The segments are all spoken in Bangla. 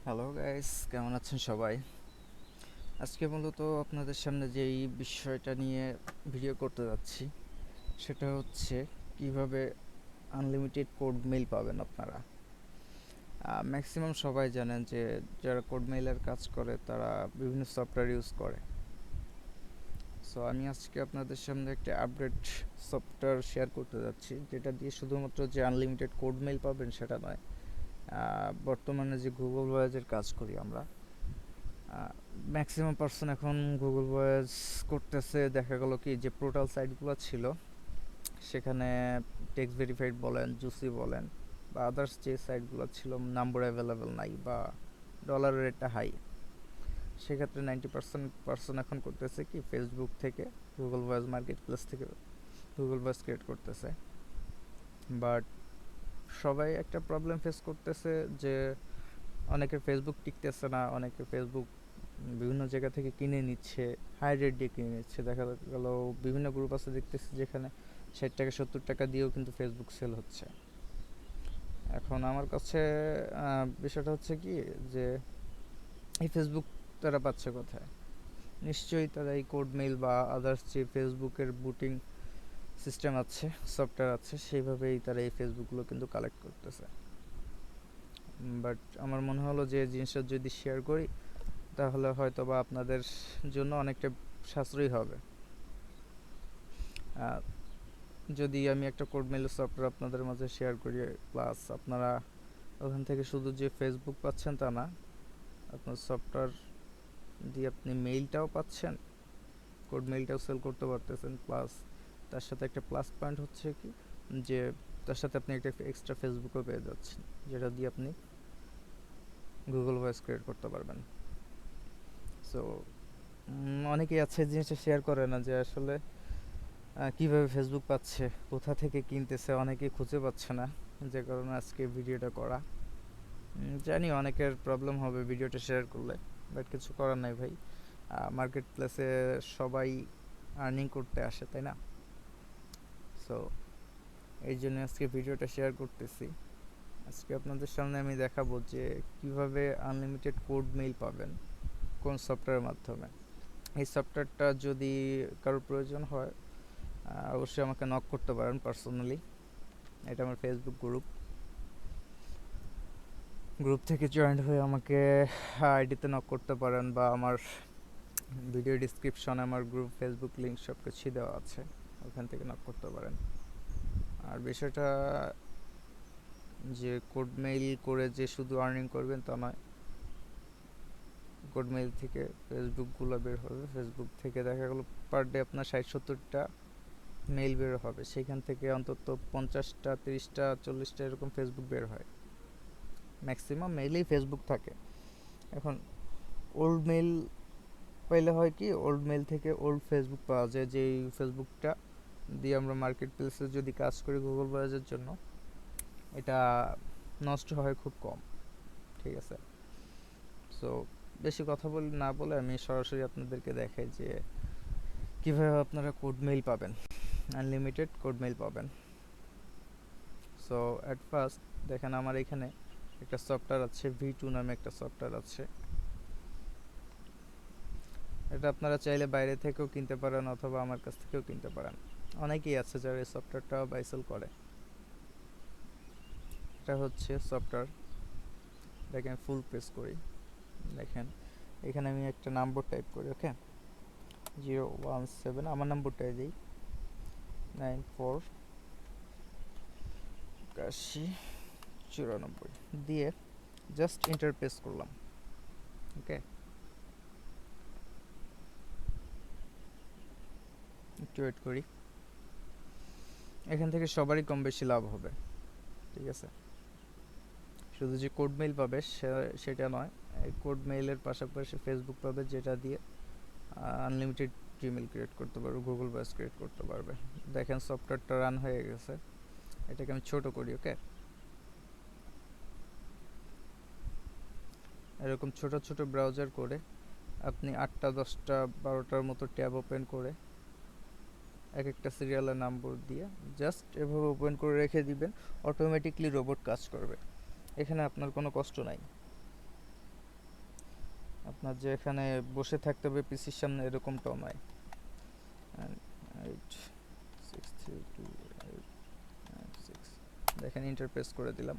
হ্যালো গাইস, কেমন আছেন সবাই? আজকে মূলত আপনাদের সামনে যেই বিষয়টা নিয়ে ভিডিও করতে যাচ্ছি সেটা হচ্ছে কিভাবে আনলিমিটেড কোড মেইল পাবেন আপনারা। ম্যাক্সিমাম সবাই জানেন যে যারা কোড মেইলের কাজ করে তারা বিভিন্ন সফটওয়্যার ইউজ করে। সো আমি আজকে আপনাদের সামনে একটা আপডেট সফটওয়্যার শেয়ার করতে যাচ্ছি, যেটা দিয়ে শুধুমাত্র যে আনলিমিটেড কোড মেইল পাবেন সেটা নয়। বর্তমানে যে গুগল ভয়েসের কাজ করি আমরা, ম্যাক্সিমাম পার্সন এখন গুগল ভয়েস করতেছে। দেখা গেল কি যে পোর্টাল সাইটগুলো ছিল সেখানে টেক্সট ভেরিফাইড বলেন, জুসি বলেন বা আদার্স যে সাইটগুলো ছিল নাম্বার অ্যাভেলেবেল নাই বা ডলারের রেটটা হাই, সেক্ষেত্রে 90% এখন করতেছে কি ফেসবুক থেকে, গুগল ভয়েস মার্কেট প্লেস থেকে গুগল ভয়েস ক্রিয়েট করতেছে। বাট সবাই একটা প্রবলেম ফেস করতেছে যে অনেকের ফেসবুক টিকতেছে না, অনেকে ফেসবুক বিভিন্ন জায়গা থেকে কিনে নিচ্ছে, হাই রেট দিয়ে কিনে নিচ্ছে। দেখা গেল বিভিন্ন গ্রুপ আছে দেখতেছি যেখানে 60 টাকা 70 টাকা দিয়েও কিন্তু ফেসবুক সেল হচ্ছে। এখন আমার কাছে বিষয়টা হচ্ছে কি যে এই ফেসবুক তারা পাচ্ছে কোথায়? নিশ্চয়ই তারা এই কোড মেইল বা আদার্স যে ফেসবুকের বুটিং সিস্টেম আছে, সফটওয়্যার আছে, সেইভাবেই তারা এই ফেসবুকগুলো কিন্তু কালেক্ট করতেছে। বাট আমার মনে হলো যে জিনিসটা যদি শেয়ার করি তাহলে হয়তো বা আপনাদের জন্য অনেকটা সাশ্রয়ী হবে। যদি আমি একটা কোড মেইল সফটওয়্যার আপনাদের মাঝে শেয়ার করি, প্লাস আপনারা ওখান থেকে শুধু যে ফেসবুক পাচ্ছেন তা না, আপনার সফটওয়্যার দিয়ে আপনি মেইলটাও পাচ্ছেন, কোড মেইলটাও সেল করতে পারতেছেন। প্লাস তার সাথে একটা প্লাস পয়েন্ট হচ্ছে কি যে তার সাথে আপনি একটা এক্সট্রা ফেসবুকও পেয়ে যাচ্ছেন, যেটা দিয়ে আপনি গুগল ভয়েস ক্রিয়েট করতে পারবেন। সো অনেকেই আছে জিনিসটা শেয়ার করে না যে আসলে কিভাবে ফেসবুক পাচ্ছে, কোথা থেকে কিনতেছে, অনেকেই খুঁজে পাচ্ছে না, যে কারণে আজকে ভিডিওটা করা। জানি অনেকের প্রবলেম হবে ভিডিওটা শেয়ার করলে, বাট কিছু করার নাই ভাই। মার্কেট প্লেসে সবাই আর্নিং করতে আসে, তাই না? সো এই জন্য আজকে ভিডিওটা শেয়ার করতেছি। আজকে আপনাদের সামনে আমি দেখাবো যে কিভাবে আনলিমিটেড কোড মেইল পাবেন, কোন সফটওয়্যারের মাধ্যমে। এই সফটওয়্যারটা যদি কারোর প্রয়োজন হয় অবশ্যই আমাকে নক করতে পারেন পার্সোনালি। এটা আমার ফেসবুক গ্রুপ থেকে জয়েন্ট হয়ে আমাকে আইডিতে নক করতে পারেন, বা আমার ভিডিও ডিসক্রিপশনে আমার গ্রুপ ফেসবুক লিঙ্ক সব কিছুই দেওয়া আছে, ওখান থেকে নক করতে পারেন। আর বিষয়টা যে কোড মেইল করে যে শুধু আর্নিং করবেন তা নয়, কোড মেইল থেকে ফেসবুকগুলো বের হবে, ফেসবুক থেকে দেখা গেলো পার ডে আপনার 60-70টা মেইল বের হবে, সেখান থেকে অন্তত 50টা 30টা 40টা এরকম ফেসবুক বের হয়। ম্যাক্সিমাম মেইলেই ফেসবুক থাকে। এখন ওল্ড মেইল পাইলে হয় কি, ওল্ড মেইল থেকে ওল্ড ফেসবুক পাওয়া যায়, যেই ফেসবুকটা দিয়ে আমরা মার্কেট প্লেসে যদি কাজ করি গুগল ভয়েসের জন্য, এটা নষ্ট হয় খুব কম। ঠিক আছে? সো বেশি কথা না বলে আমি সরাসরি আপনাদেরকে দেখাই যে কীভাবে আপনারা কোড মেইল পাবেন, আনলিমিটেড কোড মেইল পাবেন। সো অ্যাট ফার্স্ট দেখেন আমার এখানে একটা সফটওয়্যার আছে, V2 নামে একটা সফটওয়্যার আছে। এটা আপনারা চাইলে বাইরে থেকেও কিনতে পারেন অথবা আমার কাছ থেকেও কিনতে পারেন। অনেকেই আছে যারা এই সফটওয়্যারটা বাই সেল করে। এটা হচ্ছে সফটওয়্যার, দেখেন ফুল প্রেস করি, দেখেন এখানে আমি একটা নাম্বার টাইপ করি, ওকে, 017, আমার নাম্বারটাই দিই 94 81 94 দিয়ে জাস্ট এন্টার প্রেস করলাম। ওকে, একটু ওয়েট করি। এখান থেকে সবারই কম বেশি লাভ হবে। ঠিক আছে? শুধু যে কোড মেইল পাবে সেটা নয়, এই কোড মেইলের পাশাপাশি ফেসবুক পাবে, যেটা দিয়ে আনলিমিটেড জিমেল ক্রিয়েট করতে পারবে, গুগল ভয়েস ক্রিয়েট করতে পারবে। দেখেন সফটওয়্যারটা রান হয়ে গেছে। এটাকে আমি ছোট করি, ওকে। এরকম ছোট ছোট ব্রাউজার করে আপনি 8টা 10টা 12টার মতো ট্যাব ওপেন করে এক একটা সিরিয়ালের নাম্বার দিয়ে জাস্ট এভাবে ওপেন করে রেখে দিবেন, অটোমেটিকলি রোবট কাজ করবে। এখানে আপনার কোনো কষ্ট নাই। আপনার যে এখানে বসে থাকতে হবে পিসির সামনে এরকমটাও নয়। 8632896 দেখেন ইন্টারপ্রেস করে দিলাম,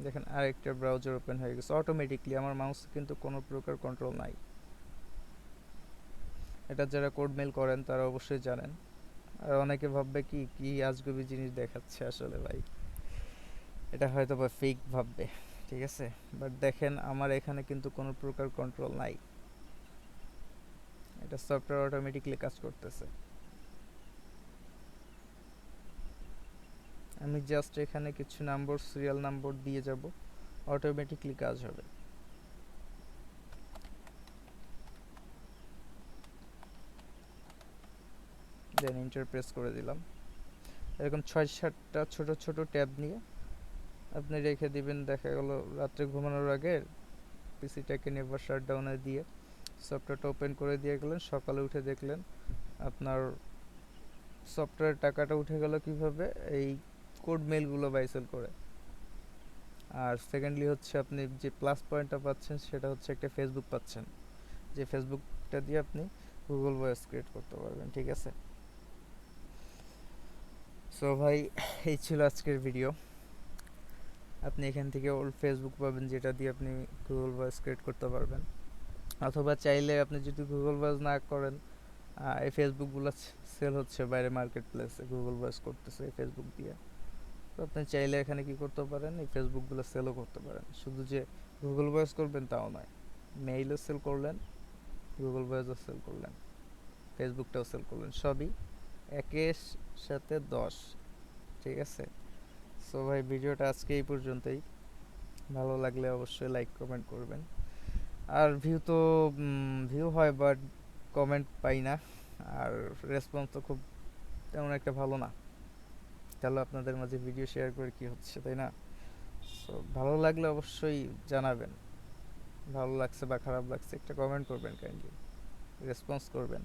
দেখেন আরেকটা ব্রাউজার ওপেন হয়ে গেছে অটোমেটিকলি। আমার মাউসে কিন্তু কোনো প্রকার কন্ট্রোল নাই। এটা যারা কোড মেল করেন তারা অবশ্যই জানেন। আর অনেকে ভাববে কি কি আজগুবি জিনিস দেখাচ্ছে, আসলে ভাই এটা হয়তো বা ফেক ভাববে, ঠিক আছে। বাট দেখেন আমার এখানে কিন্তু কোনো প্রকার কন্ট্রোল নাই, এটা সফটওয়্যার অটোমেটিকলি কাজ করতেছে। আমি জাস্ট এখানে কিছু নাম্বার, সিরিয়াল নাম্বার দিয়ে যাব, অটোমেটিকলি কাজ হবে। দেন এন্টার প্রেস করে দিলাম। এরকম ৬-৭টা ছোট ছোট ট্যাব নিয়ে আপনি রেখে দিবেন। দেখা গেল রাত্রে ঘুমানোর আগে পিসিটাকে নেভার শাটডাউনে দিয়ে সফটওয়্যারটা ওপেন করে দিয়ে গেলেন, সকালে উঠে দেখলেন আপনার সফটওয়্যার টাকাটা উঠে গেল কিভাবে, এই কোড মেলগুলো বাইসেল করে। আর সেকেন্ডলি হচ্ছে আপনি যে প্লাস পয়েন্টটা পাচ্ছেন সেটা হচ্ছে একটা ফেসবুক পাচ্ছেন, যে ফেসবুকটা দিয়ে আপনি গুগল ভয়েস ক্রিয়েট করতে পারবেন, ঠিক আছে। সো ভাই এই ছিল আজকের ভিডিও। আপনি এখান থেকে ওল্ড ফেসবুক পাবেন যেটা দিয়ে আপনি গুগল ভয়েস ক্রিয়েট করতে পারবেন, অথবা চাইলে আপনি যদি গুগল ভয়েস না করেন, এই ফেসবুকগুলো সেল হচ্ছে বাইরে মার্কেট প্লেসে, গুগল ভয়েস করতেছে এই ফেসবুক দিয়ে। তো আপনি চাইলে এখানে কি করতে পারেন, এই ফেসবুকগুলো সেলও করতে পারেন। শুধু যে গুগল ভয়েস করবেন তাও নয়, মেইলও সেল করলেন, গুগল ভয়েসও সেল করলেন, ফেসবুকটাও সেল করলেন, সবই একের সাথে 10, ঠিক আছে। সো ভাই ভিডিওটা আজকে এই পর্যন্তই। ভালো লাগলে অবশ্যই লাইক কমেন্ট করবেন। আর ভিউ তো ভিউ হয় বাট কমেন্ট পাই না, আর রেসপন্স তো খুব তেমন একটা ভালো না। তাহলে আপনাদের মাঝে ভিডিও শেয়ার করে কি হচ্ছে, তাই না? সো ভালো লাগলে অবশ্যই জানাবেন, ভালো লাগছে বা খারাপ লাগছে একটা কমেন্ট করবেন, কাইন্ডলি রেসপন্স করবেন।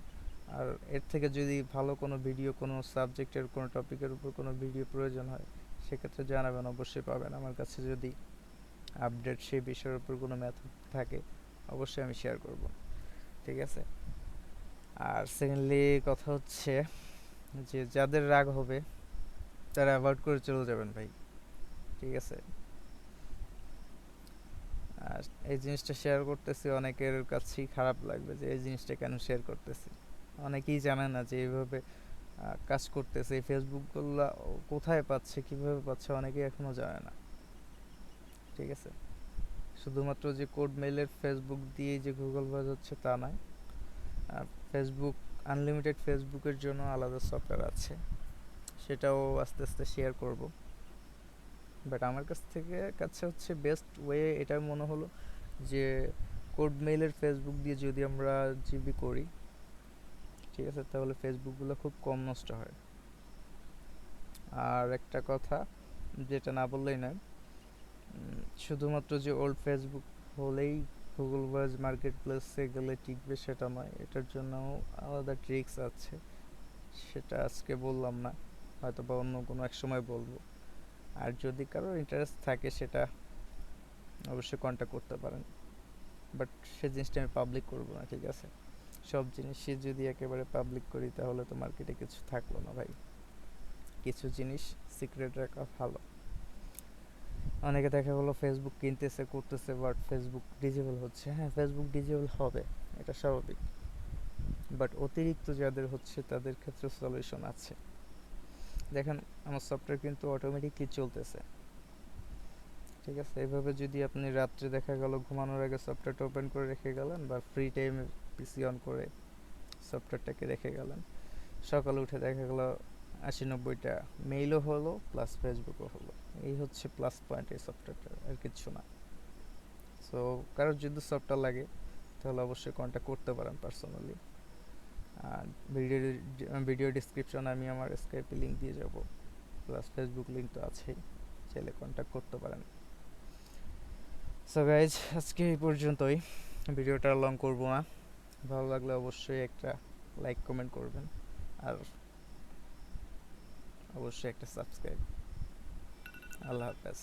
আর এর থেকে যদি ভালো কোনো ভিডিও, কোনো সাবজেক্টের কোনো টপিকের উপর কোনো ভিডিও প্রয়োজন হয় সেক্ষেত্রে জানাবেন, অবশ্যই পাবেন। আমার কাছে যদি আপডেট সেই বিষয়ের উপর কোনো মেথড থাকে অবশ্যই আমি শেয়ার করব, ঠিক আছে। আর সেকেন্ডলি কথা হচ্ছে যে যাদের রাগ হবে তারা অ্যাভয়েড করে চলে যাবেন ভাই, ঠিক আছে। আর এই জিনিসটা শেয়ার করতেছি, অনেকের কাছেই খারাপ লাগবে যে এই জিনিসটা কেন শেয়ার করতেছি। অনেকেই জানে না যে এইভাবে কাজ করতেছে, এই ফেসবুকগুলো কোথায় পাচ্ছে, কিভাবে পাচ্ছে, অনেকেই এখনো জানে না, ঠিক আছে। শুধুমাত্র যে কোড মেইলের ফেসবুক দিয়ে যে গুগল ভয়েস হচ্ছে তা নয়, ফেসবুক আনলিমিটেড ফেসবুকের জন্য আলাদা সফটওয়্যার আছে, সেটাও আস্তে আস্তে শেয়ার করব। বাট আমার কাছে হচ্ছে বেস্ট ওয়ে এটা মনে হলো যে কোড মেইলের ফেসবুক দিয়ে যদি আমরা জিবি করি, ঠিক আছে, তাহলে ফেসবুকগুলো খুব কম নষ্ট হয়। আর একটা কথা যেটা না বললেই নয়, শুধুমাত্র যে ওল্ড ফেসবুক হলেই গুগল ভয়েস মার্কেট প্লেসে গেলে টিকবে সেটা নয়, এটার জন্য আলাদা ট্রিক্স আছে, সেটা আজকে বললাম না, হয়তো বা অন্য কোনো এক সময় বলবো। আর যদি কারোর ইন্টারেস্ট থাকে সেটা অবশ্যই কন্ট্যাক্ট করতে পারেন, বাট সে জিনিসটা আমি পাবলিক করবো না, ঠিক আছে। সব জিনিসই যদি একেবারে পাবলিক করি তাহলে তো মার্কেটে কিছু থাকলো না ভাই, কিছু জিনিস সিক্রেট রাখা ভালো। অনেকে দেখা গেলো ফেসবুক কিনতেছে করতেছে বাট ফেসবুক ডিজেবল হচ্ছে, হ্যাঁ ফেসবুক ডিজেবল হবে, এটা স্বাভাবিক, বাট অতিরিক্ত যাদের হচ্ছে তাদের ক্ষেত্রে সলিউশন আছে। দেখেন আমার সফটওয়্যার কিন্তু অটোমেটিকলি চলতেছে, ঠিক আছে। এইভাবে যদি আপনি রাত্রে দেখা গেল ঘুমানোর আগে সফটওয়্যারটা ওপেন করে রেখে গেলেন, বা ফ্রি টাইমে পিসি অন করে সফটওয়্যারটাকে রেখে গেলেন, সকালে উঠে দেখা গেল ৮০-৯০টা মেইলও হলো প্লাস ফেসবুকও হলো, এই হচ্ছে প্লাস পয়েন্ট এই সফটওয়্যারটা, আর কিচ্ছু না। সো কারোর যদি সফটওয়্যার লাগে তাহলে অবশ্যই কন্ট্যাক্ট করতে পারেন পার্সোনালি। আর ভিডিও ডিসক্রিপশনে আমি আমার স্কাইপে লিঙ্ক দিয়ে যাব, প্লাস ফেসবুক লিঙ্ক তো আছেই, চাইলে কন্ট্যাক্ট করতে পারেন। সো গাইজ আজকে এই পর্যন্তই, ভিডিওটা লং করব না। ভালো লাগলে অবশ্যই একটা লাইক কমেন্ট করবেন, আর অবশ্যই একটা সাবস্ক্রাইব। আল্লাহ হাফেজ।